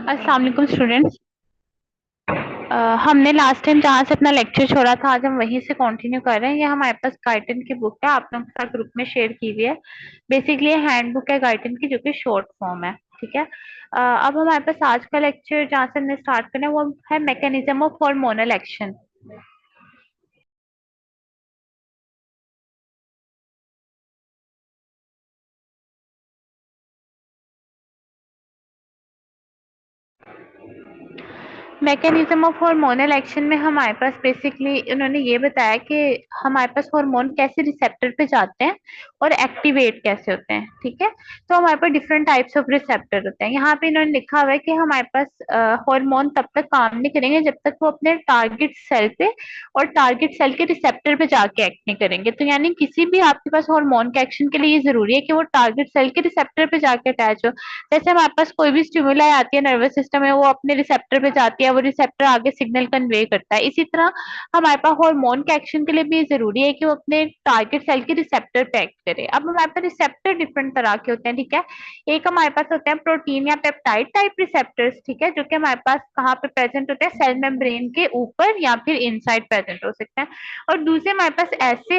अस्सलाम वालेकुम स्टूडेंट्स। हमने लास्ट टाइम जहाँ से अपना लेक्चर छोड़ा था आज हम वहीं से कंटिन्यू कर रहे हैं। ये हमारे पास गाइडन की बुक है, आप लोगों के साथ ग्रुप में शेयर की हुई है। बेसिकली हैंड बुक है गाइडन की, जो कि शॉर्ट फॉर्म है। ठीक है। अब हमारे पास आज का लेक्चर जहाँ से हमने स्टार्ट करना है वो है mechanism of hormonal action. Mechanism of hormonal action में हमारे पास बेसिकली उन्होंने ये बताया कि हमारे पास हार्मोन कैसे रिसेप्टर पे जाते हैं और एक्टिवेट कैसे होते हैं। ठीक है। तो हमारे पास डिफरेंट टाइप्स ऑफ रिसेप्टर होते हैं। यहाँ पे इन्होंने लिखा हुआ है कि हमारे पास हार्मोन तब तक काम नहीं करेंगे जब तक वो अपने टारगेट सेल पे और टारगेट सेल के रिसेप्टर पे जाके एक्ट नहीं करेंगे। तो यानी किसी भी आपके पास हार्मोन के एक्शन के लिए ये जरूरी है कि वो टारगेट सेल के रिसेप्टर पे जाके अटैच हो। जैसे हमारे पास कोई भी स्टिमुलाई आती है नर्वस सिस्टम में, वो अपने रिसेप्टर पे जाती है, वो रिसेप्टर आगे सिग्नल कन्वे करता है। इसी तरह हमारे पास हार्मोन के एक्शन के लिए भी जरूरी है कि वो अपने टारगेट सेल के रिसेप्टर पे एक्ट करे। अब हमारे पास रिसेप्टर डिफरेंट तरह के होते हैं। ठीक है। एक हमारे पास होते हैं प्रोटीन या पेप्टाइड टाइप रिसेप्टर्स। ठीक है। जो कि हमारे पास कहाँ पे प्रेजेंट होते हैं, सेल मेम्ब्रेन के ऊपर या फिर इनसाइड प्रेजेंट हो सकते हैं। और दूसरे हमारे पास ऐसे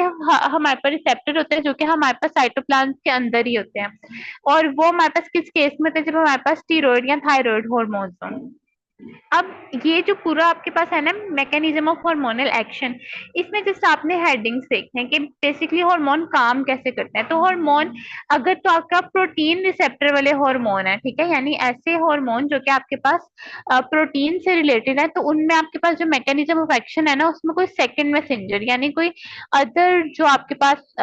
हमारे पास रिसेप्टर होते हैं जो कि हमारे पास साइटोप्लाज्म के अंदर ही होते हैं। और वो हमारे पास किस केस में होते हैं, जब हमारे पास स्टीरॉयड या थायराइड हॉर्मोन्स हों। अब ये जो पूरा आपके पास है ना मैकेनिज्म ऑफ हार्मोनल एक्शन, इसमें जस्ट आपने हेडिंग्स देखने हैं कि बेसिकली हार्मोन काम कैसे करते हैं। तो हार्मोन अगर तो आपका प्रोटीन रिसेप्टर वाले हार्मोन है, ठीक है, यानी ऐसे हार्मोन जो कि आपके पास प्रोटीन से रिलेटेड है, तो उनमें आपके पास जो मैकेनिज्म ऑफ एक्शन है ना, उसमें कोई सेकेंड मैसेंजर यानी कोई अदर जो आपके पास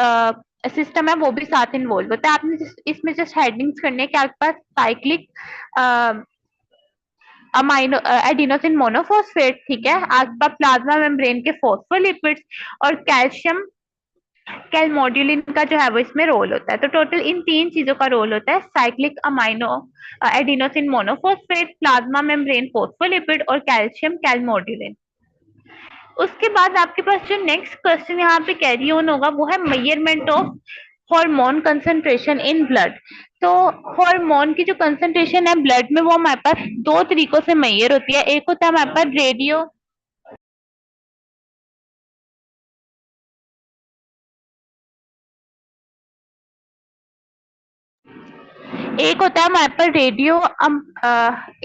सिस्टम है वो भी साथ इन्वॉल्व होता है। आपने इसमें जस्ट हेडिंग्स करने के आपके पास साइक्लिक अमाइनो एडिनोसिन मोनोफॉस्फेट, ठीक है, आपका प्लाज्मा मेम्ब्रेन के फॉस्फोलिपिड्स और कैल्शियम कैलमोड्यूलिन का जो है वो इसमें रोल होता है। तो टोटल इन तीन चीजों का रोल होता है, cyclic amino adenosine monophosphate, plasma membrane phospholipid और कैल्शियम कैलमोड्यूलिन। उसके बाद आपके पास जो नेक्स्ट क्वेश्चन यहाँ पे कैरी ऑन होगा वो है measurement of hormone concentration in blood. तो हार्मोन की जो कंसंट्रेशन है ब्लड में वो हमारे पास दो तरीकों से मेजर होती है। एक होता है हमारे पास रेडियो, एक होता है हमारे पास रेडियो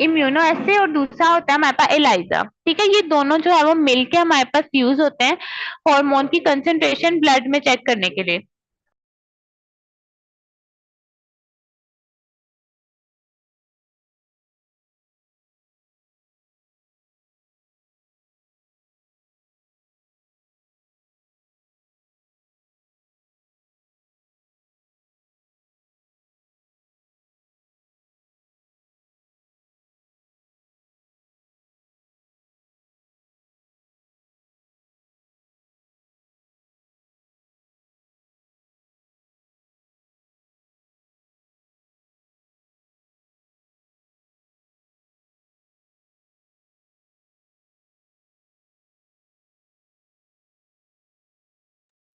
इम्यूनो एसे और दूसरा होता है हमारे पास एलाइजा। ठीक है। ये दोनों जो है वो मिलके हमारे पास यूज होते हैं हार्मोन की कंसंट्रेशन ब्लड में चेक करने के लिए।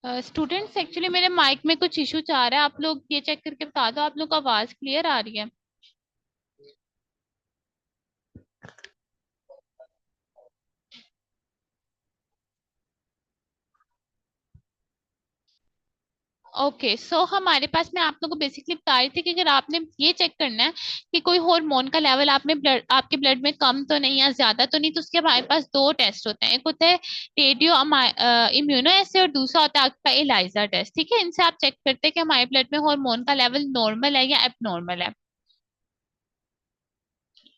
स्टूडेंट्स एक्चुअली मेरे माइक में कुछ इशू चाह रहा है, आप लोग ये चेक करके बता दो आप लोग को आवाज क्लियर आ रही है। ओके सो हमारे पास में आप लोगों को बेसिकली बता रही थी कि अगर आपने ये चेक करना है कि कोई हार्मोन का लेवल आप में ब्लड आपके ब्लड में कम तो नहीं या ज्यादा तो नहीं, तो उसके हमारे पास दो टेस्ट होते हैं। एक होता है रेडियो इम्यूनो एसे और दूसरा होता है आपका एलाइजा टेस्ट। ठीक है। इनसे आप चेक करते हैं कि हमारे ब्लड में हार्मोन का लेवल नॉर्मल है या एबनॉर्मल है।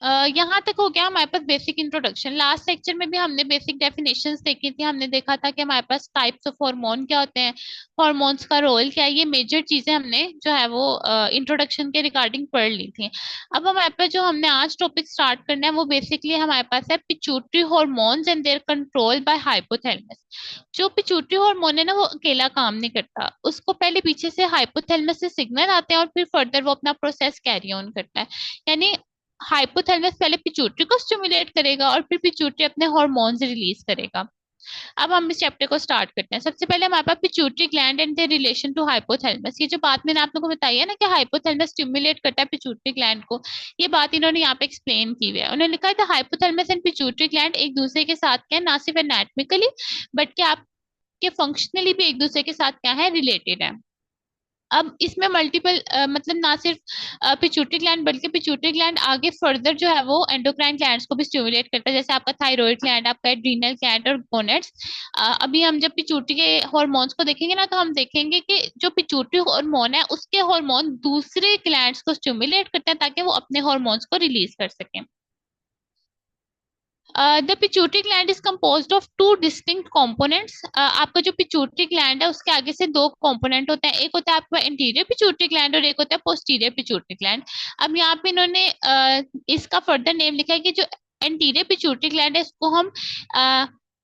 यहाँ तक हो गया हमारे पास बेसिक इंट्रोडक्शन। लास्ट लेक्चर में भी हमने बेसिक डेफिनेशंस देखी थी। हमने देखा था कि हमारे पास टाइप्स ऑफ हार्मोन क्या होते हैं, हार्मोन्स का रोल क्या है, ये मेजर चीजें हमने जो है वो इंट्रोडक्शन के रिगार्डिंग पढ़ ली थी। अब हमारे पास जो हमने आज टॉपिक स्टार्ट करना है वो बेसिकली हमारे पास है pituitary hormones and their control by hypothalamus. जो पिट्यूटरी हार्मोन है ना वो अकेला काम नहीं करता, उसको पहले पीछे से हाइपोथैलेमस से सिग्नल आते हैं और फिर फर्दर वो अपना प्रोसेस कैरी ऑन करता है। यानी हाइपोथैलेमस पहले पिट्यूटरी को स्टिमुलेट करेगा और फिर पिट्यूटरी अपने हार्मोन्स रिलीज करेगा। अब हम इस चैप्टर को स्टार्ट करते हैं। सबसे पहले हमारे पास pituitary gland and their relation to hypothalamus. ये जो बात मैंने आप लोगों को बताई है ना कि हाइपोथैलेमस स्टिमुलेट करता है पिट्यूटरी ग्लैंड को, ये बात इन्होंने यहाँ पे एक्सप्लेन की हुई है। उन्होंने लिखा है था हाइपोथैलेमस एंड पिट्यूटरी ग्लैंड एक दूसरे के साथ क्या है, ना सिर्फ एनाटॉमिकली बट कि आपके फंक्शनली भी एक दूसरे के साथ क्या है, रिलेटेड है। अब इसमें मल्टीपल मतलब ना सिर्फ पिट्यूटरी ग्लैंड बल्कि पिट्यूटरी ग्लैंड आगे फर्दर जो है वो एंडोक्राइन ग्लैंड्स को भी स्टिमुलेट करता है, जैसे आपका थायराइड ग्लैंड, आपका एड्रीनल ग्लैंड और गोनेट्स। अभी हम जब पिट्यूटरी के हॉर्मोन्स को देखेंगे ना, तो हम देखेंगे कि जो पिट्यूटरी हार्मोन है उसके हार्मोन दूसरे ग्लैंड्स को स्टिमुलेट करते हैं ताकि वो अपने हार्मोन्स को रिलीज कर सकें। The pituitary gland is composed of two distinct components। आपका जो पिट्यूटरी ग्लैंड है उसके आगे से दो कंपोनेंट होते हैं, एक होता है आपका इंटीरियर पिट्यूटरी ग्लैंड और एक होता है पोस्टीरियर पिट्यूटरी ग्लैंड। अब यहाँ पे इन्होंने इसका फर्दर नेम लिखा है कि जो एंटीरियर पिट्यूटरी ग्लैंड है उसको हम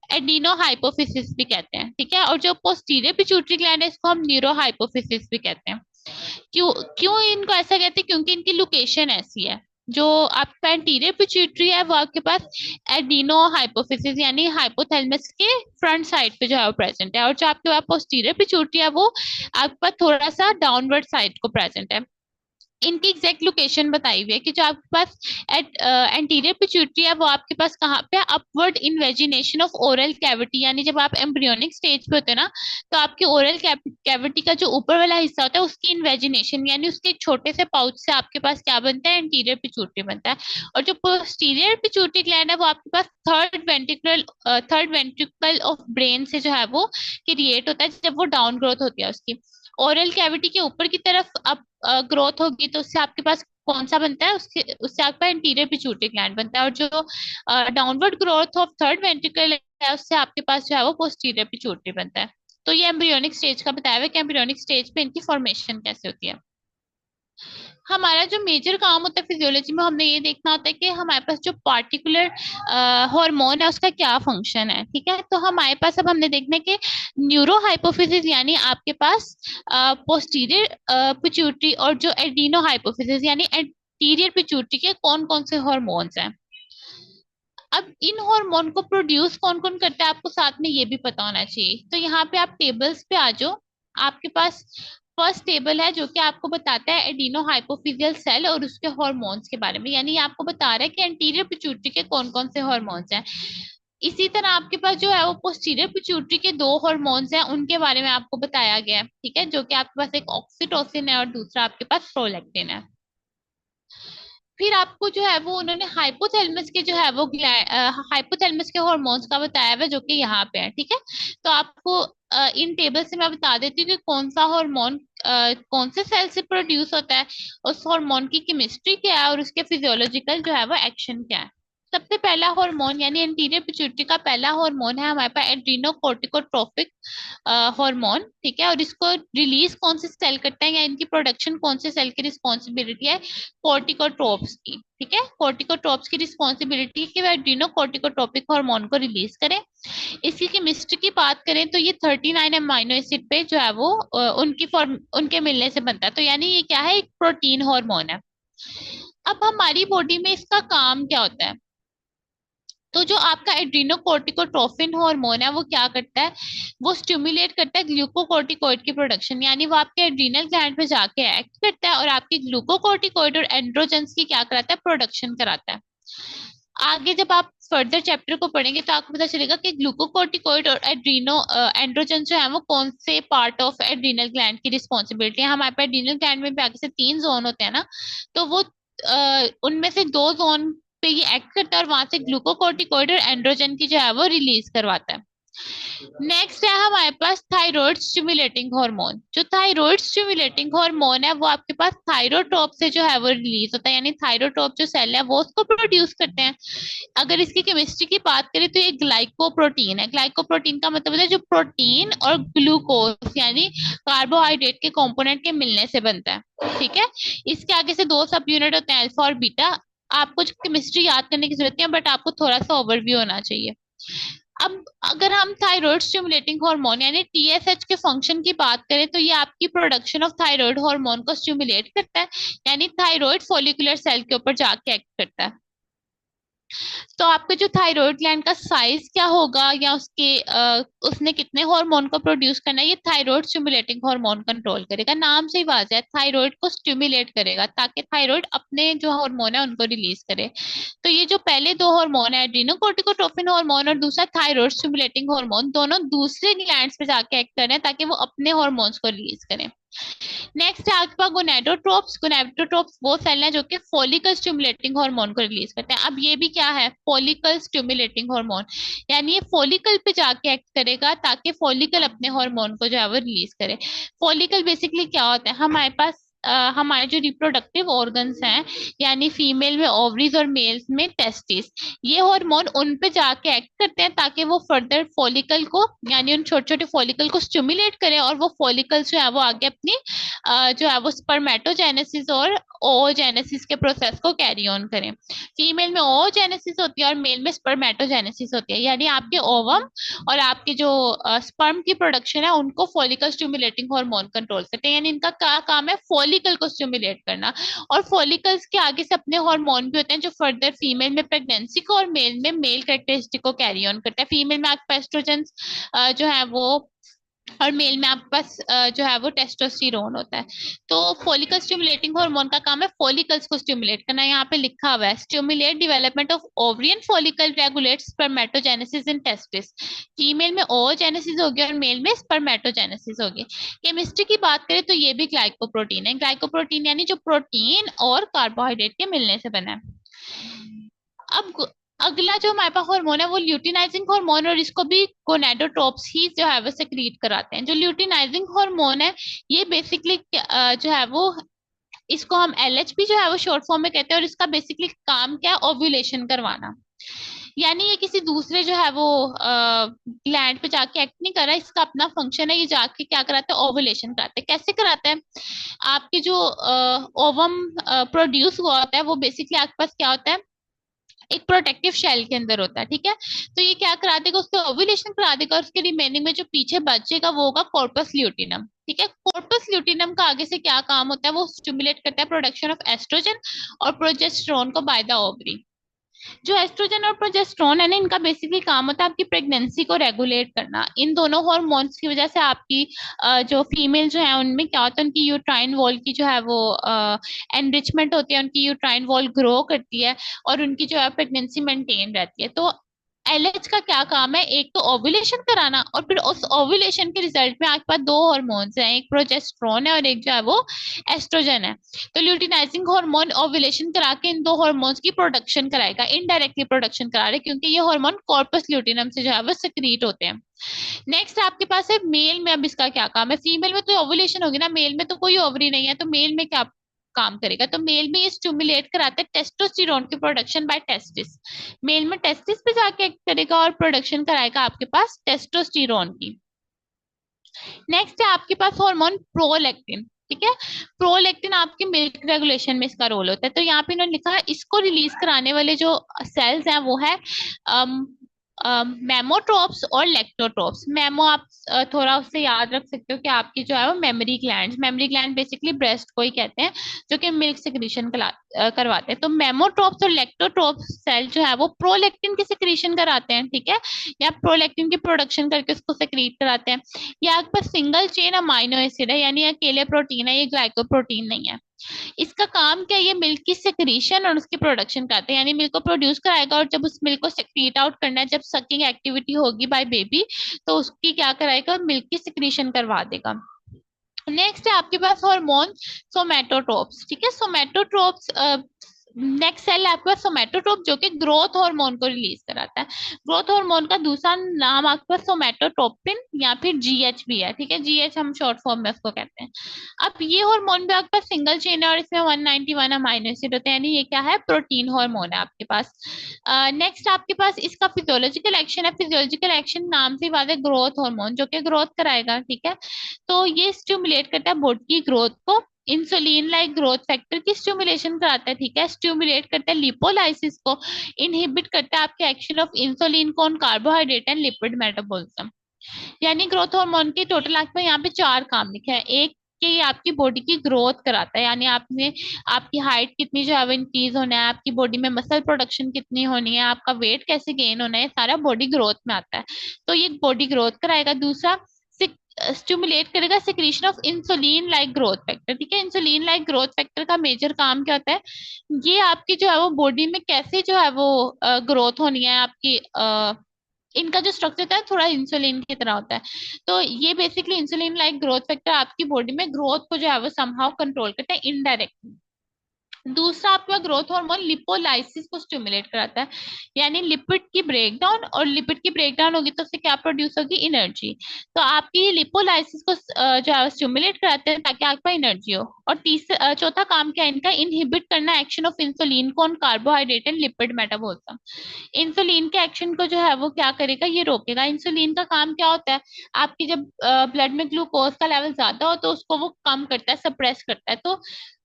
एडिनो हाइपोफिसिस भी कहते हैं, ठीक है, और जो पोस्टीरियर पिट्यूटरी ग्लैंड है इसको हम न्यूरो हाइपोफिसिस भी कहते हैं। क्यों क्यों इनको ऐसा कहते हैं? क्योंकि इनकी लोकेशन ऐसी है। जो आपका एंटीरियर पिट्यूटरी है वो आपके पास एडिनो हाइपोफिसिस यानी हाइपोथैलेमस के फ्रंट साइड पे जो है वो प्रेजेंट है, और जो आपके पास पोस्टीरियर पिट्यूटरी है वो आपके पास थोड़ा सा डाउनवर्ड साइड को प्रेजेंट है। इनकी एग्जैक्ट लोकेशन बताई हुई है कि जो आपके पास एंटीरियर पिट्यूटरी है वो आपके पास कहाँ पे, upward invagination of oral cavity, यानी जब आप एम्ब्रियोनिक स्टेज पे होते हैं ना, तो आपके ओरल कैविटी का जो ऊपर वाला हिस्सा होता है उसकी इन्वेजिनेशन यानी उसके एक छोटे से पाउच से आपके पास क्या बनता है, एंटीरियर पिट्यूटरी बनता है। और जो पोस्टीरियर पिट्यूटरी ग्लैंड है वो आपके पास थर्ड वेंट्रिकल ऑफ ब्रेन से जो है वो क्रिएट होता है जब वो डाउन ग्रोथ होती है उसकी। ओरल कैविटी के ऊपर की तरफ आप ग्रोथ होगी तो उससे आपके पास कौन सा बनता है, उससे आपका इंटीरियर पिट्यूटरी ग्लैंड बनता है। और जो downward growth of third ventricle है उससे आपके पास जो है वो पोस्टीरियर पिट्यूटरी बनता है। तो ये एम्ब्रियोनिक स्टेज का बताया हुआ है कि एम्ब्रियोनिक स्टेज पे इनकी फॉर्मेशन कैसे होती है। हमारा जो मेजर काम होता है फिजियोलॉजी में, हमने ये देखना होता है कि हमारे पास जो पार्टिकुलर हार्मोन है उसका क्या फंक्शन है, ठीक है। तो हमारे पास अब हमने देखना है कि न्यूरो हाइपोफिसिस यानी आपके पास पोस्टीरियर पिट्यूटरी और जो एडिनो हाइपोफिसिस यानी एंटीरियर पिट्यूटरी के कौन कौन से हॉर्मोन्स हैं। अब इन हार्मोन को प्रोड्यूस कौन कौन करता है आपको साथ में ये भी पता होना चाहिए। तो यहाँ पे आप टेबल्स पे आ जाओ। आपके पास फर्स्ट टेबल है जो कि आपको बताता है एडिनो हाइपोफिजियल सेल और उसके हार्मोन्स के बारे में, यानी ये आपको बता रहा है कि एंटीरियर पिट्यूटरी के कौन कौन से हार्मोन्स हैं। इसी तरह आपके पास जो है वो पोस्टीरियर पिट्यूटरी के दो हार्मोन्स हैं, उनके बारे में आपको बताया गया है, ठीक है, जो कि आपके पास एक ऑक्सीटोसिन है और दूसरा आपके पास प्रोलैक्टिन है। फिर आपको जो है वो उन्होंने हाइपोथैलेमस के जो है वो हाइपोथैलेमस के हॉर्मोन्स का बताया हुआ है जो कि यहाँ पे है, ठीक है। तो आपको इन टेबल से मैं बता देती हूँ कि कौन सा हार्मोन कौन से सेल से प्रोड्यूस होता है, उस हार्मोन की केमिस्ट्री क्या है और उसके फिजियोलॉजिकल जो है वो एक्शन क्या है। सबसे पहला हार्मोन यानी एंटीरियर पिट्यूटरी का पहला हार्मोन है हमारे पास एड्रीनोकोर्टिकोट्रोपिक हार्मोन, ठीक है। और इसको रिलीज कौन से सेल करता है या इनकी प्रोडक्शन कौन से सेल की रिस्पॉन्सिबिलिटी है, कोर्टिकोट्रोप्स की, ठीक है। कोर्टिकोट्रोप्स की रिस्पॉन्सिबिलिटी है कि वह एड्रीनोकोर्टिकोट्रोपिक हार्मोन को रिलीज करें। इसकी केमिस्ट्री की बात करें तो ये 39 अमाइनो एसिड पे जो है वो उनकी फॉर्म उनके मिलने से बनता है, तो यानी ये क्या है, एक प्रोटीन हार्मोन है। अब हमारी बॉडी में इसका काम क्या होता है? तो जो आपका एड्रीनोकोर्टिकोट्रोफिन हार्मोन है वो क्या करता है, वो स्टिमुलेट करता है ग्लूकोकोर्टिकोइड की प्रोडक्शन, यानी वो आपके एड्रीनल ग्लैंड पे जाके एक्ट करता है और आपकी ग्लूकोकोर्टिकोइड और एंड्रोजन्स की क्या कराता है, प्रोडक्शन कराता है। आगे जब आप फर्दर चैप्टर को पढ़ेंगे तो आपको पता चलेगा कि ग्लूकोकोर्टिकोइड और एंड्रोजन जो है वो कौन से पार्ट ऑफ एड्रीनल ग्लैंड की रिस्पॉन्सिबिलिटी है। हमारे पास एड्रीनल ग्लैंड में भी आगे से 3 जोन होते हैं ना, तो वो उनमें से 2 जोन पे ये एक्ट करता है और वहां से ग्लूकोकोर्टिकोइड और एंड्रोजन की जो है वो रिलीज करवाता है। नेक्स्ट है हमारे पास थायराइड स्टिमुलेटिंग हार्मोन। जो थायराइड स्टिमुलेटिंग हार्मोन है वो आपके पास थायरोट्रोप से जो है वो रिलीज होता है, यानी थायरोट्रोप जो सेल है वो उसको प्रोड्यूस करते हैं। अगर इसकी केमिस्ट्री की बात करें तो ये ग्लाइकोप्रोटीन है। ग्लाइकोप्रोटीन का मतलब है जो प्रोटीन और ग्लूकोज यानी कार्बोहाइड्रेट के कंपोनेंट के मिलने से बनता है, ठीक है। इसके आगे से 2 सब यूनिट होते हैं, अल्फा और बीटा। आपको केमिस्ट्री याद करने की जरूरत नहीं है बट आपको थोड़ा सा ओवरव्यू होना चाहिए। अब अगर हम थायराइड स्टिमुलेटिंग हार्मोन यानी टीएसएच के फंक्शन की बात करें तो ये आपकी प्रोडक्शन ऑफ थायराइड हार्मोन को स्टिमुलेट करता है, यानी थायराइड फॉलिकुलर सेल के ऊपर जाके एक्ट करता है। तो आपका जो थायराइड ग्लैंड का साइज क्या होगा, या उसने कितने हार्मोन को प्रोड्यूस करना है, ये थायराइड स्टिमुलेटिंग हार्मोन कंट्रोल करेगा। नाम से ही वाज़ेह है, थायराइड को स्टिमुलेट करेगा ताकि थायराइड अपने जो हार्मोन है उनको रिलीज करे। तो ये जो पहले दो हार्मोन है, एड्रीनोकोर्टिकोट्रोपिन हार्मोन और दूसरा थायराइड स्टिमुलेटिंग हार्मोन, दोनों दूसरे ग्लैंड्स पे जाके एक्ट करें ताकि वो अपने हार्मोन्स को रिलीज करें। नेक्स्ट है आपके पास गोनेडोट्रोप्स। गोनेडोट्रोप्स वो सेल हैं जो कि फॉलिकल स्टिमुलेटिंग हार्मोन को रिलीज करते हैं। अब ये भी क्या है, फॉलिकल स्टिमुलेटिंग हार्मोन, यानी ये फॉलिकल पे जाके एक्ट करेगा ताकि फॉलिकल अपने हार्मोन को जो है वो रिलीज करे। फॉलिकल बेसिकली क्या होता है, हमारे पास हमारे जो रिप्रोडक्टिव ऑर्गन्स हैं, यानी फीमेल में ओवरीज और मेल्स में टेस्टिस, ये हार्मोन उन पे जाके एक्ट करते हैं ताकि वो फर्दर फॉलिकल को, यानी उन छोटे छोटे फॉलिकल को स्टिमुलेट करें और वो फॉलिकल जो है वो आगे अपनी जो है वो स्पर्मेटोजेनेसिस और ओजेनेसिस के प्रोसेस को कैरी ऑन करें। फीमेल में ओजेनेसिस होती है और मेल में स्पर्मेटोजेनेसिस होती है, यानी आपके ओवम और आपके जो स्पर्म की प्रोडक्शन है उनको फॉलिकल स्टिमुलेटिंग हार्मोन कंट्रोल करते हैं। यानी इनका काम है फॉलिकल को स्टिमुलेट करना। और फॉलिकल्स के आगे से अपने हार्मोन भी होते हैं जो फर्दर फीमेल में प्रेगनेंसी को और मेल में मेल कैरेक्टरिस्टिक को कैरी ऑन करता है। फीमेल में आपके एस्ट्रोजन जो है वो, और मेल में आपके पास जो है वो टेस्टोस्टेरोन होता है। तो फॉलिकल स्टिमुलेटिंग हार्मोन का काम है फॉलिकल्स को स्टिमुलेट करना। यहाँ पे लिखा हुआ है stimulate development of ovarian follicle, regulate spermatogenesis in testis. Female में ओजेनेसिस होगी और मेल में स्पर्मेटोजेनेसिस होगी। केमिस्ट्री की बात करें तो ये भी ग्लाइकोप्रोटीन है। ग्लाइकोप्रोटीन यानी जो प्रोटीन और कार्बोहाइड्रेट के मिलने से बना है। अब अगला जो हमारे पास हार्मोन है वो ल्यूटिनाइजिंग हार्मोन, और इसको भी गोनेडोट्रोप्स ही जो है वो सेक्रीट कराते हैं। जो ल्यूटिनाइजिंग हार्मोन है ये बेसिकली जो है वो, इसको हम एलएचपी जो है वो शॉर्ट फॉर्म में कहते हैं, और इसका बेसिकली काम क्या है, ओव्यूलेशन करवाना। यानी ये किसी दूसरे जो है वो ग्लैंड पे जाके एक्ट नहीं कर रहा है, इसका अपना फंक्शन है, ये जाके क्या कराता है, ओव्यूलेशन कराता है। कैसे कराता है, आपके जो ओवम प्रोड्यूस हुआ होता है वो बेसिकली आपके पास क्या होता है, एक प्रोटेक्टिव शेल के अंदर होता है, ठीक है। तो ये क्या करा देगा, उसके ओव्यूलेशन करा देगा, और उसके रिमेनिंग में जो पीछे बचेगा वो होगा कॉर्पस ल्यूटिनम, ठीक है। कॉर्पस ल्यूटिनम का आगे से क्या काम होता है, वो स्टिमुलेट करता है प्रोडक्शन ऑफ एस्ट्रोजन और प्रोजेस्टेरोन को बाय द ओवरी। जो एस्ट्रोजन और प्रोजेस्टेरोन है ना, इनका बेसिकली काम होता है आपकी प्रेगनेंसी को रेगुलेट करना। इन दोनों हार्मोन्स की वजह से आपकी जो फीमेल जो है उनमें क्या होता है, उनकी यूट्राइन वॉल की जो है वो एनरिचमेंट होती है, उनकी यूट्राइन वॉल ग्रो करती है और उनकी जो है प्रेगनेंसी मेंटेन रहती है। तो एलएच का क्या काम है, एक तो ओव्यूलेशन कराना, और फिर उस ओव्यूलेशन के रिजल्ट में आपके पास दो हार्मोन्स हैं, एक प्रोजेस्टेरोन है और एक जो है वो एस्ट्रोजन है। तो ल्यूटिनाइजिंग हार्मोन ओव्यूलेशन करा के इन दो हार्मोन्स की प्रोडक्शन कराएगा, इनडायरेक्टली प्रोडक्शन करा रहे, क्योंकि ये हार्मोन कॉर्पस ल्यूटिनम से जो है वो सिक्रीट होते हैं। नेक्स्ट आपके पास है मेल में। अब इसका क्या काम है, फीमेल में तो ओव्यूलेशन होगी ना, मेल में तो कोई ओवरी नहीं है, तो मेल में क्या काम करेगा, तो मेल में ये स्टिमुलेट कराता है टेस्टोस्टेरोन की प्रोडक्शन बाय टेस्टिस। मेल में टेस्टिस पे जाके एक्ट करेगा और प्रोडक्शन कराएगा आपके पास टेस्टोस्टेरोन की। नेक्स्ट है आपके पास हार्मोन प्रोलैक्टिन, ठीक है। प्रोलैक्टिन आपके मिल्क रेगुलेशन में इसका रोल होता है। तो यहाँ पे इन्होंने लिखा है इसको रिलीज कराने वाले जो सेल्स हैं वो है मेमोट्रोप्स और लेक्टोट्रोप्स। मेमो आप थोड़ा उससे याद रख सकते हो कि आपकी जो है वो memory gland, memory gland basically breast को ही कहते हैं, जो कि मिल्क सिक्रीशन करवाते हैं। तो मेमोट्रोप्स और लेक्टोट्रोप्स सेल जो है वो प्रोलैक्टिन की सिक्रीशन कराते हैं, ठीक है, या प्रोलैक्टिन की प्रोडक्शन करके उसको सिक्रीट कराते हैं। ये आपके पास सिंगल चेन अमाइनो एसिड है, यानी अकेले प्रोटीन है, ये ग्लाइकोप्रोटीन नहीं है। इसका काम क्या है, ये मिल्क की सेक्रीशन और उसकी प्रोडक्शन करते हैं, यानी मिल्क को प्रोड्यूस कराएगा, और जब उस मिल्क को सेक्रीट आउट करना है, जब सकिंग एक्टिविटी होगी बाय बेबी, तो उसकी क्या कराएगा, मिल्क की सेक्रीशन करवा देगा। नेक्स्ट है आपके पास हार्मोन सोमेटोट्रोप्स, ठीक है। सोमेटोट्रोप्स नेक्स्ट सेल है आपके पास सोमेटोट्रोप, जो कि ग्रोथ हार्मोन को रिलीज कराता है। ग्रोथ हार्मोन का दूसरा नाम आपके पास सोमेटोट्रोपिन या फिर जीएच भी है, ठीक है, जीएच हम शॉर्ट फॉर्म में उसको कहते हैं। अब ये हार्मोन भी आपके पास सिंगल चेन है और इसमें 191 अमाइनो एसिड होते हैं, यानी ये क्या है, प्रोटीन हार्मोन है आपके पास। नेक्स्ट आपके पास इसका फिजियोलॉजिकल एक्शन है। फिजियोलॉजिकल एक्शन नाम से बात है, ग्रोथ हार्मोन जो कि ग्रोथ कराएगा, ठीक है। तो ये स्टिमुलेट करता है बॉडी की ग्रोथ को, इंसुलिन लाइक ग्रोथ फैक्टर की स्टिमुलेशन कराता है, ठीक है। स्टिमुलेट करता है लिपोलाइसिस को, इनहिबिट करता है आपके एक्शन ऑफ इंसुलिन को on carbohydrate and lipid metabolism. यानी ग्रोथ हार्मोन के टोटल आपको यहाँ पे चार काम लिखे हैं। एक कि ये आपकी बॉडी की ग्रोथ कराता है, यानी आपने आपकी हाइट कितनी जो है वो इंक्रीज होना है, आपकी बॉडी में मसल प्रोडक्शन कितनी होनी है, आपका वेट कैसे गेन होना है, सारा बॉडी ग्रोथ में आता है। तो ये बॉडी ग्रोथ कराएगा। दूसरा, स्टिमुलेट करेगा secretion of insulin like growth factor. ठीक है, इंसुलिन लाइक ग्रोथ फैक्टर का मेजर काम क्या होता है, ये आपकी जो है वो बॉडी में कैसे जो है वो ग्रोथ होनी है आपकी, इनका जो स्ट्रक्चर होता है थोड़ा इंसुलिन की तरह होता है। तो ये basically insulin like growth factor आपकी बॉडी में ग्रोथ को जो है वो समहाउ कंट्रोल करता है इनडायरेक्टली। दूसरा, आपका ग्रोथ हार्मोन लिपोलाइसिस को स्टिमुलेट कराता है, यानी लिपिड की ब्रेकडाउन, और लिपिड की ब्रेकडाउन होगी तो उससे क्या प्रोड्यूस होगी, एनर्जी। तो आपकी लिपोलाइसिस को जो है स्टिमुलेट कराते हैं ताकि आपका एनर्जी हो। और तीसरा चौथा काम क्या है इनका, इनहिबिट करना एक्शन ऑफ इंसुलिन को on carbohydrate and lipid metabolism. Insulin के एक्शन को जो है वो क्या करेगा, ये रोकेगा। इंसुलिन का काम क्या होता है, आपकी जब ब्लड में ग्लूकोज का लेवल ज्यादा हो तो उसको वो कम करता है, सप्रेस करता है। तो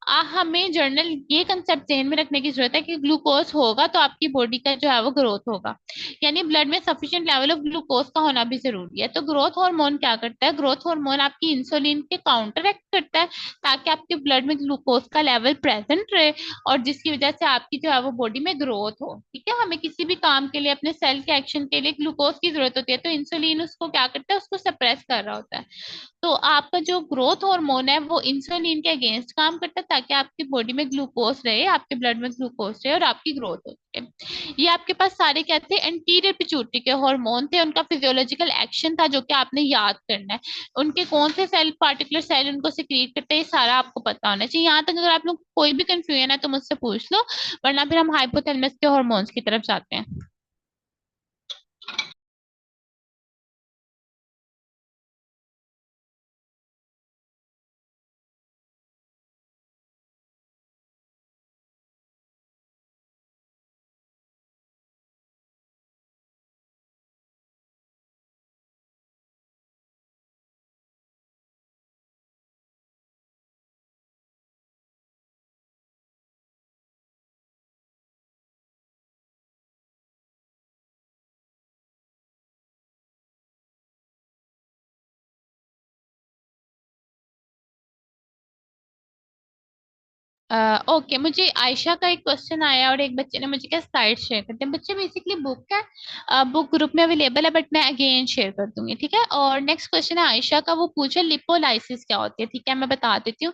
हमें जर्नल ये कंसेप्ट ध्यान में रखने की जरूरत है कि ग्लूकोज होगा तो आपकी बॉडी का जो है वो ग्रोथ होगा, यानी ब्लड में सफिशिएंट लेवल ऑफ ग्लूकोज का होना भी जरूरी है। तो ग्रोथ हार्मोन क्या करता है, ग्रोथ हार्मोन आपकी इंसुलिन के काउंटर एक्ट करता है ताकि आपके ब्लड में ग्लूकोज का लेवल प्रेजेंट रहे, और जिसकी वजह से आपकी जो है वो बॉडी में ग्रोथ हो। ठीक है, हमें किसी भी काम के लिए, अपने सेल के एक्शन के लिए ग्लूकोज की जरूरत होती है, तो इंसुलिन उसको क्या करता है, उसको सप्रेस कर रहा होता है। तो आपका जो ग्रोथ हार्मोन है वो इंसुलिन के अगेंस्ट काम करता है ताकि आपकी बॉडी में ग्लूकोज रहे, आपके ब्लड में ग्लूकोज रहे और आपकी ग्रोथ होती है। ये आपके पास सारे क्या थे, एंटीरियर पिट्यूटरी के हार्मोन थे, उनका फिजियोलॉजिकल एक्शन था जो कि आपने याद करना है। उनके कौन से सेल, पार्टिकुलर सेल उनको सिक्रीट करते हैं, ये सारा आपको पता होना चाहिए। यहाँ तक अगर आप लोग कोई भी कंफ्यूजन है तो मुझसे पूछ लो, वरना फिर हम हाइपोथैलेमस के हार्मोन्स की तरफ जाते हैं। ओके, मुझे आयशा का एक क्वेश्चन आया और एक बच्चे ने मुझे क्या स्लाइड शेयर करते हैं। बच्चे बेसिकली बुक है, बुक ग्रुप में अवेलेबल है, बट मैं अगेन शेयर कर दूंगी। ठीक है, और नेक्स्ट क्वेश्चन है आयशा का, वो पूछे लिपोलाइसिस क्या होती है। ठीक है, मैं बता देती हूँ।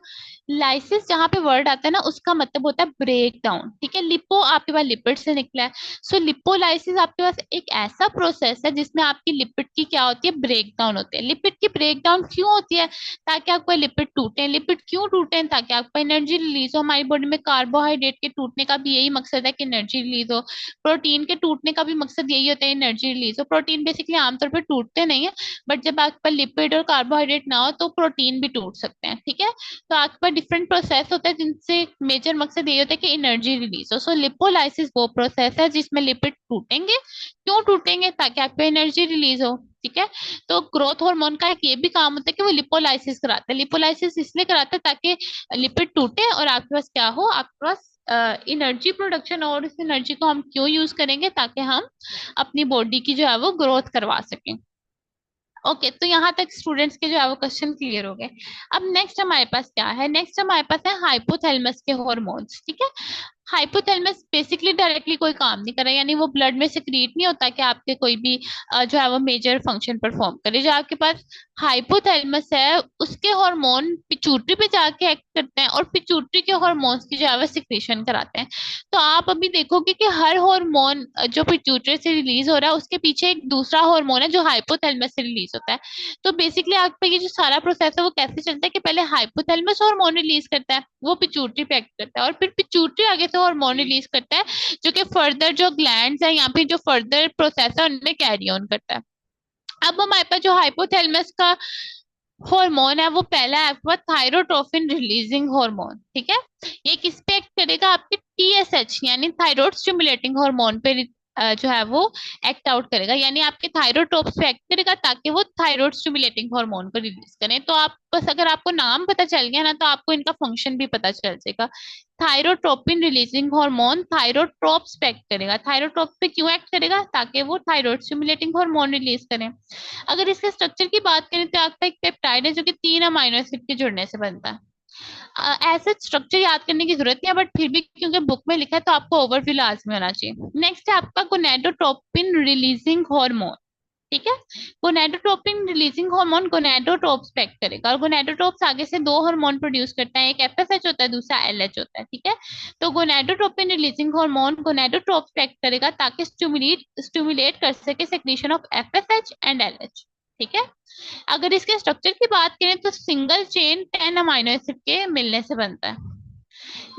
लाइसिस जहाँ पे वर्ड आता है ना, उसका मतलब होता है ब्रेक डाउन। ठीक है, लिपो आपके पास लिपिड से निकला है, सो लिपोलाइसिस आपके पास एक ऐसा प्रोसेस है जिसमें आपकी लिपिड की क्या होती है, ब्रेक डाउन होती है। लिपिड की ब्रेक डाउन क्यों होती है, ताकि आपको लिपिड टूटे। लिपिड क्यों टूटे, ताकि आपको एनर्जी रिलीज हो। हमारी बॉडी में कार्बोहाइड्रेट के टूटने का भी यही मकसद है कि एनर्जी रिलीज हो। प्रोटीन के टूटने का भी मकसद यही होता है, एनर्जी रिलीज हो। प्रोटीन बेसिकली आमतौर पर टूटते नहीं है, बट जब आपके पास लिपिड और कार्बोहाइड्रेट ना हो तो प्रोटीन भी टूट सकते हैं। ठीक है, तो आपके पास डिफरेंट प्रोसेस होता है जिनसे मेजर मकसद ये होता है कि एनर्जी रिलीज हो। सो लिपोलाइसिस वो प्रोसेस है जिसमें लिपिड टूटेंगे। क्यों टूटेंगे, ताकि आपको एनर्जी रिलीज हो। ठीक है, तो ग्रोथ हार्मोन का एक ये भी काम होता है कि वो लिपोलाइसिस कराता है। लिपोलाइसिस इसलिए कराता है ताकि लिपिड टूटे और आपके पास क्या हो, आपके पास एनर्जी प्रोडक्शन। और इस एनर्जी को हम क्यों यूज करेंगे, ताकि हम अपनी बॉडी की जो है वो ग्रोथ करवा सकें। ओके, तो यहाँ तक स्टूडेंट्स के जो है वो क्वेश्चन क्लियर हो गए। अब नेक्स्ट हमारे पास क्या है, नेक्स्ट हमारे पास है हाइपोथैलेमस के हॉर्मोन्स। ठीक है, हाइपोथैलेमस बेसिकली डायरेक्टली कोई काम नहीं कर रहा है, यानी वो ब्लड में सिक्रीट नहीं होता कि आपके कोई भी जो है वो मेजर फंक्शन परफॉर्म करे। जो आपके पास हाइपोथैलेमस है, उसके हार्मोन पिट्यूटरी पे जाके एक्ट करते हैं और पिट्यूटरी के हार्मोन्स की जो है वो सिक्रीशन कराते हैं। तो आप अभी देखोगे कि हर हार्मोन जो पिट्यूटरी से रिलीज हो रहा है उसके पीछे एक दूसरा हार्मोन है जो हाइपोथैलेमस से रिलीज होता है। तो बेसिकली आपका ये जो सारा प्रोसेस है वो कैसे चलता है कि पहले हाइपोथैलेमस हार्मोन रिलीज करता है, वो पिट्यूटरी पे एक्ट करता है, और फिर पिट्यूटरी आगे से हार्मोन रिलीज करता है जो कि फर्दर जो ग्लैंड्स है यहाँ पे जो फर्दर प्रोसेस है उनमें कैरी ऑन करता है। अब हमारे पास जो हाइपोथैलेमस का हार्मोन है वो पहला है आपका थायरोट्रोपिन रिलीजिंग हार्मोन। ठीक है, ये किस पे एक्ट करेगा, आपके टीएसएच यानी थायराइड स्टिमुलेटिंग हार्मोन पे जो है वो एक्ट आउट करेगा, यानी आपके थायरोट्रोप्स पे एक्ट करेगा ताकि वो थायराइड स्टिमुलेटिंग हार्मोन को रिलीज करें। तो आप बस अगर आपको नाम पता चल गया ना तो आपको इनका फंक्शन भी पता चल जाएगा। थायरोट्रोपिन रिलीजिंग हार्मोन थायरोट्रोप्स पे एक्ट करेगा। थायरोट्रोप पे क्यों एक्ट करेगा? ताकि वो थायराइड स्टिमुलेटिंग हार्मोन रिलीज करें। अगर इसके स्ट्रक्चर की बात करें तो आपका एक पेप्टाइड है जो कि 3 अमीनो एसिड के जुड़ने से बनता है। ऐसे स्ट्रक्चर याद करने की जरूरत नहीं है, बट फिर भी क्योंकि बुक में लिखा है तो आपको ओवरव्यू लाजमी होना चाहिए। नेक्स्ट है आपका गोनेडोट्रोपिन रिलीजिंग हार्मोन। ठीक है। गोनेडोट्रोपिन रिलीजिंग हार्मोन गोनेडोट्रोप्स पे एक्ट करेगा, और गोनेडोट्रोप्स आगे से दो हार्मोन प्रोड्यूस करता है, एक एफएसएच होता है, दूसरा एलएच होता है। ठीक है। तो गोनेडोट्रोपिन रिलीजिंग हार्मोन गोनेडोट्रोप्स पे एक्ट करेगा ताकि स्टिमुलेट स्टिमुलेट कर सके secretion of FSH and LH. ठीक है। अगर इसके स्ट्रक्चर की बात करें तो सिंगल चेन 10 अमीनो एसिड के मिलने से बनता है।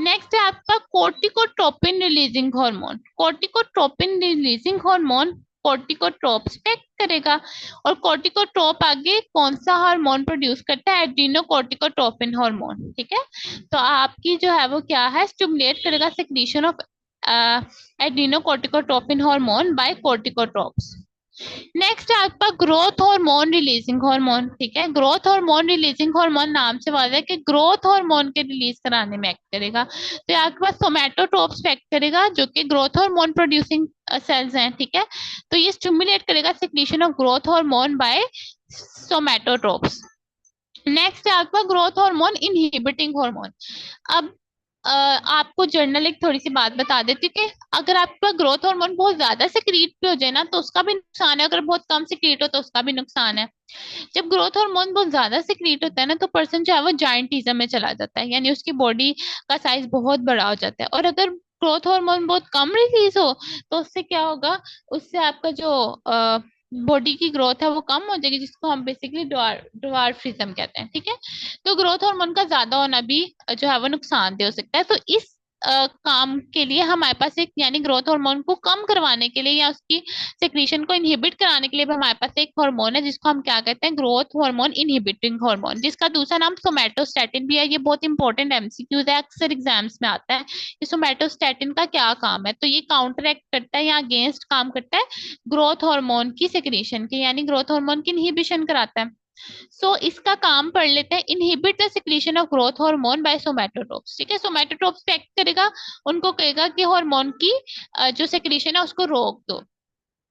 नेक्स्ट है आपका कोर्टिकोट्रोपिन रिलीजिंग हार्मोन। कोर्टिकोट्रोपिन रिलीजिंग हार्मोन कोर्टिकोट्रोप्स पे एक्ट करेगा, और कोर्टिकोट्रोप आगे कौन सा हार्मोन प्रोड्यूस करता है? एड्रीनोकोर्टिकोट्रोपिन हार्मोन। ठीक है। तो आपकी जो है वो क्या है, स्टिमुलेट करेगा secretion of adrenocorticotropin hormone by corticotropes. Next है आपका ग्रोथ हार्मोन रिलीजिंग हार्मोन। ठीक है। ग्रोथ हार्मोन रिलीजिंग हार्मोन नाम से वादा है कि ग्रोथ हार्मोन के रिलीज कराने में एक्ट करेगा। तो ये आपके पास सोमैटोट्रोप्स पे एक्ट करेगा जो कि ग्रोथ हार्मोन प्रोड्यूसिंग सेल्स हैं। ठीक है। तो ये स्टिमुलेट करेगा secretion of growth hormone by somatotropes. Next है आपका ग्रोथ हार्मोन इनहिबिटिंग हार्मोन। अब आपको जर्नल एक थोड़ी सी बात बता देती हूँ कि अगर आपका ग्रोथ हार्मोन बहुत ज्यादा सिक्रीट पे हो जाए ना तो उसका भी नुकसान है, अगर बहुत कम सिक्रीट हो तो उसका भी नुकसान है। जब ग्रोथ हार्मोन बहुत ज्यादा सिक्रीट होता है ना तो पर्सन जो है वो जायंटिज्म में चला जाता है, यानी उसकी बॉडी का साइज बहुत बड़ा हो जाता है। और अगर ग्रोथ हार्मोन बहुत कम रिलीज हो तो उससे क्या होगा, उससे आपका जो बॉडी की ग्रोथ है वो कम हो जाएगी, जिसको हम बेसिकली ड्वार्फिज्म कहते हैं। ठीक है। तो ग्रोथ हार्मोन का ज्यादा होना भी जो है वो नुकसानदेह हो सकता है। तो इस काम के लिए हमारे पास एक, यानी ग्रोथ हार्मोन को कम करवाने के लिए या उसकी सेक्रीशन को इनहिबिट कराने के लिए भी हमारे पास एक हार्मोन है जिसको हम क्या कहते हैं, ग्रोथ हार्मोन इनहिबिटिंग हार्मोन, जिसका दूसरा नाम सोमैटोस्टैटिन भी है। ये बहुत इंपॉर्टेंट एमसीक्यूज है, अक्सर एग्जाम्स में आता है। ये सोमैटोस्टैटिन का क्या काम है? तो ये काउंटर एक्ट करता है या अगेंस्ट काम करता है ग्रोथ हार्मोन की सेक्रीशन के, यानी ग्रोथ हार्मोन की इनहिबिशन कराता है। सो इसका काम पढ़ लेते हैं, inhibit the secretion of growth hormone by somatotropes. ठीक है। सोमैटोट्रोप्स पे एक्ट करेगा, उनको कहेगा कि हार्मोन की जो सेक्रीशन है उसको रोक दो।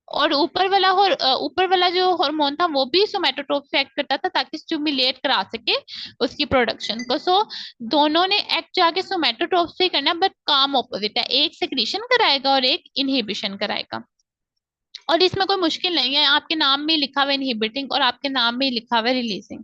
और ऊपर वाला जो हार्मोन था वो भी सोमैटोट्रोप से एक्ट करता था ताकि स्टिमुलेट करा सके उसकी प्रोडक्शन को। सो दोनों ने एक्ट जाके सोमैटोट्रोप से ही करना, बट काम ऑपोजिट है, एक सेक्रीशन कराएगा और एक इनहिबिशन कराएगा। और इसमें कोई मुश्किल नहीं है, आपके नाम में लिखा हुआ है इनहिबिटिंग और आपके नाम में लिखा हुआ है रिलीजिंग।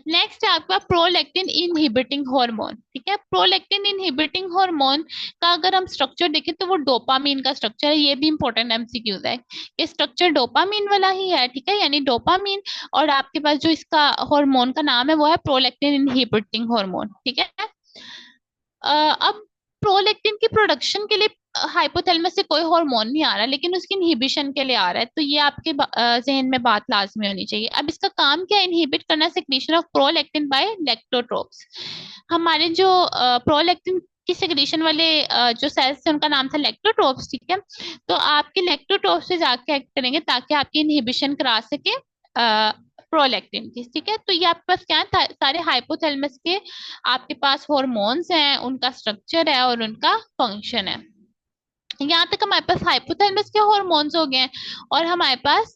नेक्स्ट है आपका प्रोलैक्टिन इनहिबिटिंग हार्मोन। ठीक है। प्रोलैक्टिन इनहिबिटिंग हार्मोन का अगर हम स्ट्रक्चर देखें तो वो डोपामीन का स्ट्रक्चर है। ये भी इंपॉर्टेंट एमसीक्यूज है, ये स्ट्रक्चर डोपामीन वाला ही है। ठीक है। यानी डोपामीन, और आपके पास जो इसका हार्मोन का नाम है वो है प्रोलैक्टिन इनहिबिटिंग हार्मोन। ठीक है। अब प्रोलैक्टिन की प्रोडक्शन के लिए हाइपोथैलेमस से कोई हार्मोन नहीं आ रहा, लेकिन उसकी इनहिबिशन के लिए आ रहा है। तो ये आपके जहन में बात लाजमी होनी चाहिए। अब इसका काम क्या है? इनहिबिट करना सिक्रीशन ऑफ प्रोलैक्टिन बाय लैक्टोट्रोप्स। हमारे जो प्रोलैक्टिन की सिक्रीशन वाले जो सेल्स थे उनका नाम था लैक्टोट्रोप्स। ठीक है। तो आपके लैक्टोट्रोप्स से जाके एक्ट करेंगे ताकि आपकी इनहिबिशन करा सके प्रोलैक्टिन की। ठीक है। तो ये आपके पास क्या है, सारे हाइपोथैलेमस के आपके पास हॉर्मोन्स हैं, उनका स्ट्रक्चर है और उनका फंक्शन है। यहाँ तक हमारे पास हाइपोथैलेमस के हॉर्मोन्स हो गए हैं, और हमारे पास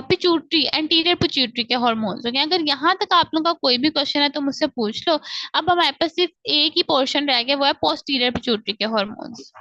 पिट्यूटरी एंटीरियर पिट्यूटरी के हॉर्मोन्स हो गए हैं। अगर यहाँ तक आप लोगों का कोई भी क्वेश्चन है तो मुझसे पूछ लो। अब हमारे पास सिर्फ एक ही पोर्शन रह गया, वो है पोस्टीरियर पिट्यूटरी के हॉर्मोन्स।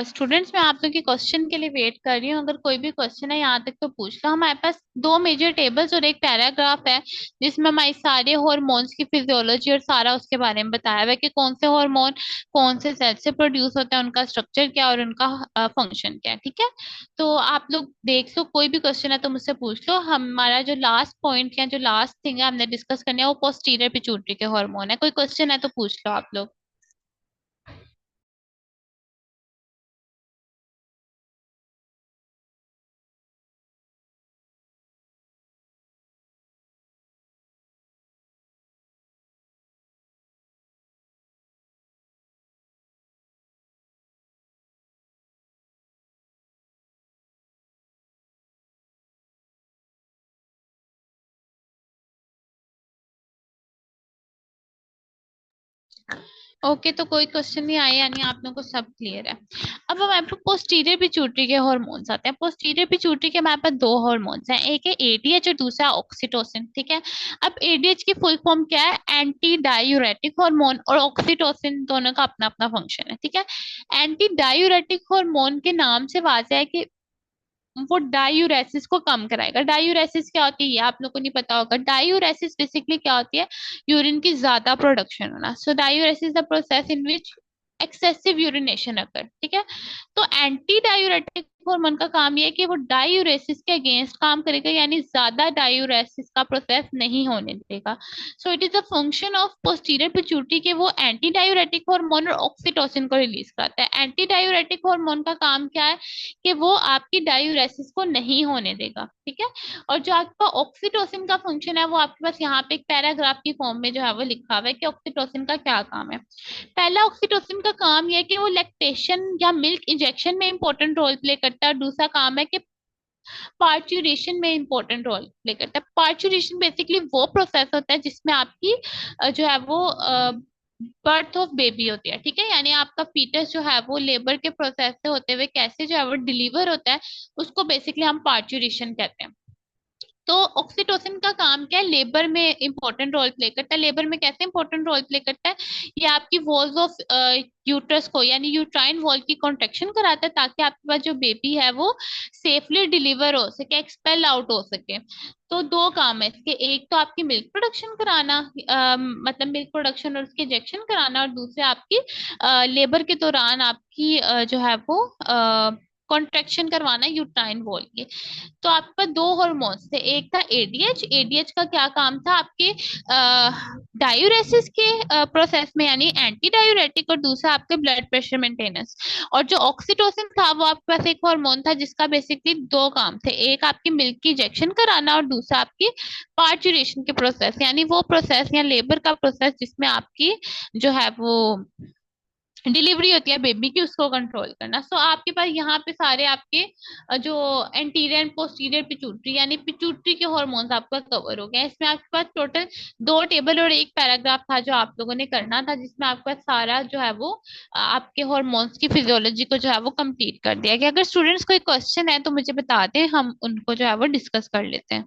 स्टूडेंट्स मैं आप लोग के क्वेश्चन के लिए वेट कर रही हूँ। अगर कोई भी क्वेश्चन है यहाँ तक तो पूछ लो। हमारे पास दो मेजर टेबल्स और एक पैराग्राफ है जिसमें हमारी सारे हॉर्मोन्स की फिजियोलॉजी और सारा उसके बारे में बताया हुआ है कि कौन से हार्मोन कौन से सेल से प्रोड्यूस होते हैं, उनका स्ट्रक्चर क्या है और उनका फंक्शन क्या है। ठीक है, तो आप लोग देख लो, कोई भी क्वेश्चन है तो मुझसे पूछ लो। हमारा जो लास्ट पॉइंट या जो लास्ट थिंग है हमने डिस्कस करना है वो पोस्टीरियर पिट्यूटरी के हार्मोन है। कोई क्वेश्चन है तो पूछ लो आप लोग। ओके, तो कोई क्वेश्चन नहीं आया, यानी आप लोगों को सब क्लियर है। अब हमारे पास पोस्टीरियर पिट्यूटरी के हार्मोन्स आते हैं। पोस्टीरियर पिट्यूटरी के हमारे पास दो हार्मोन्स हैं, एक है एडीएच और दूसरा ऑक्सीटोसिन। ठीक है, अब एडीएच की फुल फॉर्म क्या है? एंटी डायूरेटिक हार्मोन, और ऑक्सीटोसिन दोनों का अपना अपना फंक्शन है। ठीक है, एंटी डायूरेटिक हार्मोन के नाम से वाजह है कि वो डायूरेसिस को कम कराएगा। डायूरेसिस क्या होती है ये आप लोग को नहीं पता होगा। डायूरेसिस बेसिकली क्या होती है? यूरिन की ज्यादा प्रोडक्शन होना। So diuresis the process in which excessive urination occur. ठीक है, तो एंटी डायूरेटिक हार्मोन का काम ये है कि वो डायूरेसिस के अगेंस्ट काम करेगा, यानी ज्यादा डायूरेसिस का प्रोसेस नहीं होने देगा। So it is a function of posterior pituitary के वो एंटी डायूरेटिक हार्मोन और ऑक्सीटोसिन को रिलीज करता है। एंटी डायूरेटिक हार्मोन का काम क्या है? कि वो आपकी डायूरेसिस को नहीं होने देगा। ठीक है, और जो आपका ऑक्सीटोसिन का फंक्शन है वो आपके पास यहाँ पे एक पैराग्राफ की फॉर्म में जो है वो लिखा हुआ है कि ऑक्सीटोसिन का क्या काम है। पहला, ऑक्सीटोसिन का काम यह है कि वो लैक्टेशन या मिल्क इंजेक्शन में इंपॉर्टेंट रोल प्ले करता है, और दूसरा काम है कि पार्चुरेशन में इंपॉर्टेंट रोल प्ले करता है। पार्चुरेशन बेसिकली वो प्रोसेस होता है जिसमें आपकी जो है वो बर्थ ऑफ बेबी होती है। ठीक है, यानी आपका फीटस जो है वो लेबर के प्रोसेस से होते हुए कैसे जो है वो डिलीवर होता है, उसको बेसिकली हम पार्चुरेशन कहते हैं। तो ऑक्सीटोसिन का काम क्या है? लेबर में इंपॉर्टेंट रोल प्ले करता है। लेबर में कैसे इंपॉर्टेंट रोल प्ले करता है? ये आपकी वॉल्स ऑफ यूट्रस को, यानी यूट्राइन वॉल की कॉन्ट्रेक्शन कराता है ताकि आपके पास जो बेबी है वो सेफली डिलीवर हो सके, एक्सपेल आउट हो सके। तो दो काम है इसके, एक तो आपकी मिल्क प्रोडक्शन कराना, मतलब मिल्क प्रोडक्शन और उसके इंजेक्शन कराना, और दूसरे आपकी लेबर के दौरान आपकी जो है वो कॉन्ट्रेक्शन करवाना यूट्राइन वॉल की। तो आपके पास दो हॉर्मोन्स थे, एक था एडीएच। एडीएच का क्या काम था? आपके डायूरेसिस के प्रोसेस में, यानी एंटी डायूरेटिक, और दूसरा आपके ब्लड प्रेशर मेंटेनेंस। और जो ऑक्सीटोसिन था वो आपके पास एक हार्मोन था जिसका बेसिकली दो काम थे, एक आपकी मिल्क की इंजेक्शन कराना और दूसरा आपकी पार्चुरेशन के प्रोसेस, यानी वो प्रोसेस या लेबर का प्रोसेस जिसमें आपकी जो है वो डिलीवरी होती है बेबी की, उसको कंट्रोल करना। सो आपके पास यहाँ पे सारे आपके जो एंटीरियर एंड पोस्टीरियर पिट्यूटरी यानी पिट्यूटरी के हॉर्मोन्स आपका कवर हो गए। इसमें आपके पास टोटल दो टेबल और एक पैराग्राफ था जो आप लोगों ने करना था, जिसमें आपका सारा जो है वो आपके हॉर्मोन्स की फिजियोलॉजी को जो है वो कंप्लीट कर दिया गया। अगर स्टूडेंट्स कोई क्वेश्चन है तो मुझे बता दें, हम उनको जो है वो डिस्कस कर लेते हैं।